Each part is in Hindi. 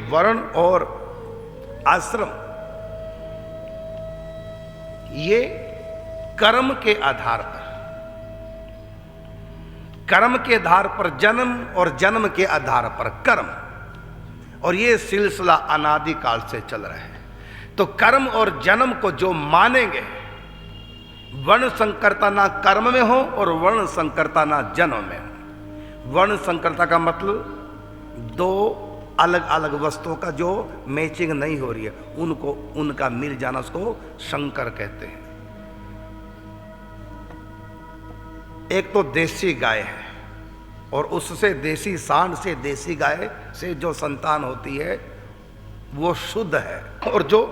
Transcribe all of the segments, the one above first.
वर्ण और आश्रम ये कर्म के आधार पर, कर्म के आधार पर जन्म और जन्म के आधार पर कर्म, और ये सिलसिला अनादि काल से चल रहा है। तो कर्म और जन्म को जो मानेंगे, वर्ण संकरता ना कर्म में हो और वर्ण संकरता ना जन्म में हो। वर्ण संकरता का मतलब दो अलग अलग वस्तुओं का जो मैचिंग नहीं हो रही है, उनको उनका मिल जाना, उसको संकर कहते हैं। एक तो देसी गाय है और उससे देसी सांड से, देसी गाय से जो संतान होती है वो शुद्ध है, और जो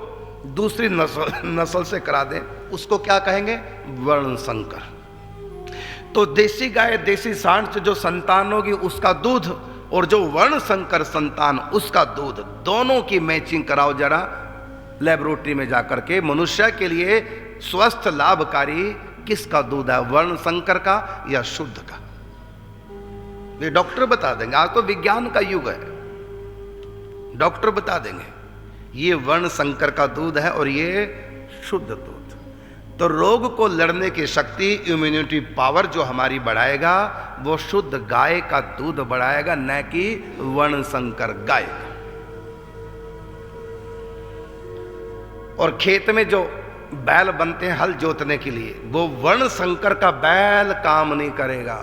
दूसरी नस्ल से करा दे उसको क्या कहेंगे? वर्ण संकर। तो देसी गाय, देसी सांड से जो संतान होगी उसका दूध, और जो वर्ण संकर संतान उसका दूध, दोनों की मैचिंग कराओ जरा लेबोरेटरी में जाकर के। मनुष्य के लिए स्वस्थ लाभकारी किसका दूध है, वर्ण संकर का या शुद्ध का? ये डॉक्टर बता देंगे। आज तो विज्ञान का युग है, डॉक्टर बता देंगे ये वर्ण संकर का दूध है और ये शुद्ध दूध। तो रोग को लड़ने की शक्ति, इम्यूनिटी पावर जो हमारी बढ़ाएगा वो शुद्ध गाय का दूध बढ़ाएगा, न कि वर्ण संकर गाय का। और खेत में जो बैल बनते हैं हल जोतने के लिए, वो वर्ण संकर का बैल काम नहीं करेगा।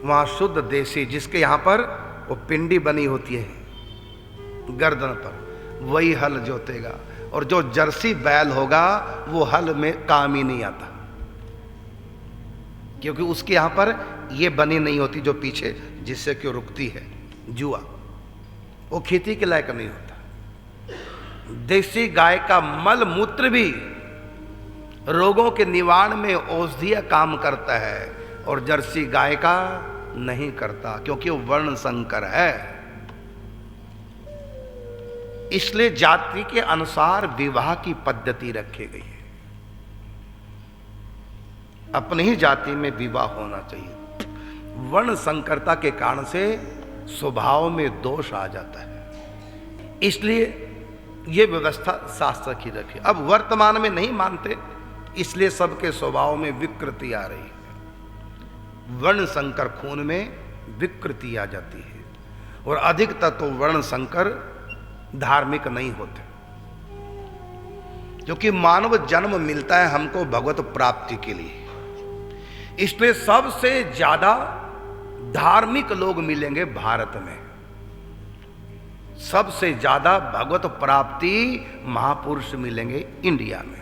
वहां शुद्ध देसी, जिसके यहां पर वो पिंडी बनी होती है गर्दन पर, वही हल जोतेगा। और जो जर्सी बैल होगा वो हल में काम ही नहीं आता, क्योंकि उसके यहां पर ये बनी नहीं होती जो पीछे, जिससे कि रुकती है जुआ, वो खेती के लायक नहीं होता। देसी गाय का मल मूत्र भी रोगों के निवारण में औषधीय काम करता है, और जर्सी गाय का नहीं करता, क्योंकि वो वर्ण संकर है। इसलिए जाति के अनुसार विवाह की पद्धति रखी गई है। अपनी ही जाति में विवाह होना चाहिए। वर्ण संकरता के कारण से स्वभाव में दोष आ जाता है, इसलिए यह व्यवस्था शास्त्र की रखी। अब वर्तमान में नहीं मानते, इसलिए सबके स्वभाव में विकृति आ रही है। वर्ण संकर खून में विकृति आ जाती है, और अधिकतर तो वर्ण संकर धार्मिक नहीं होते, क्योंकि मानव जन्म मिलता है हमको भगवत प्राप्ति के लिए। इसलिए सबसे ज्यादा धार्मिक लोग मिलेंगे भारत में, सबसे ज्यादा भगवत प्राप्ति महापुरुष मिलेंगे इंडिया में।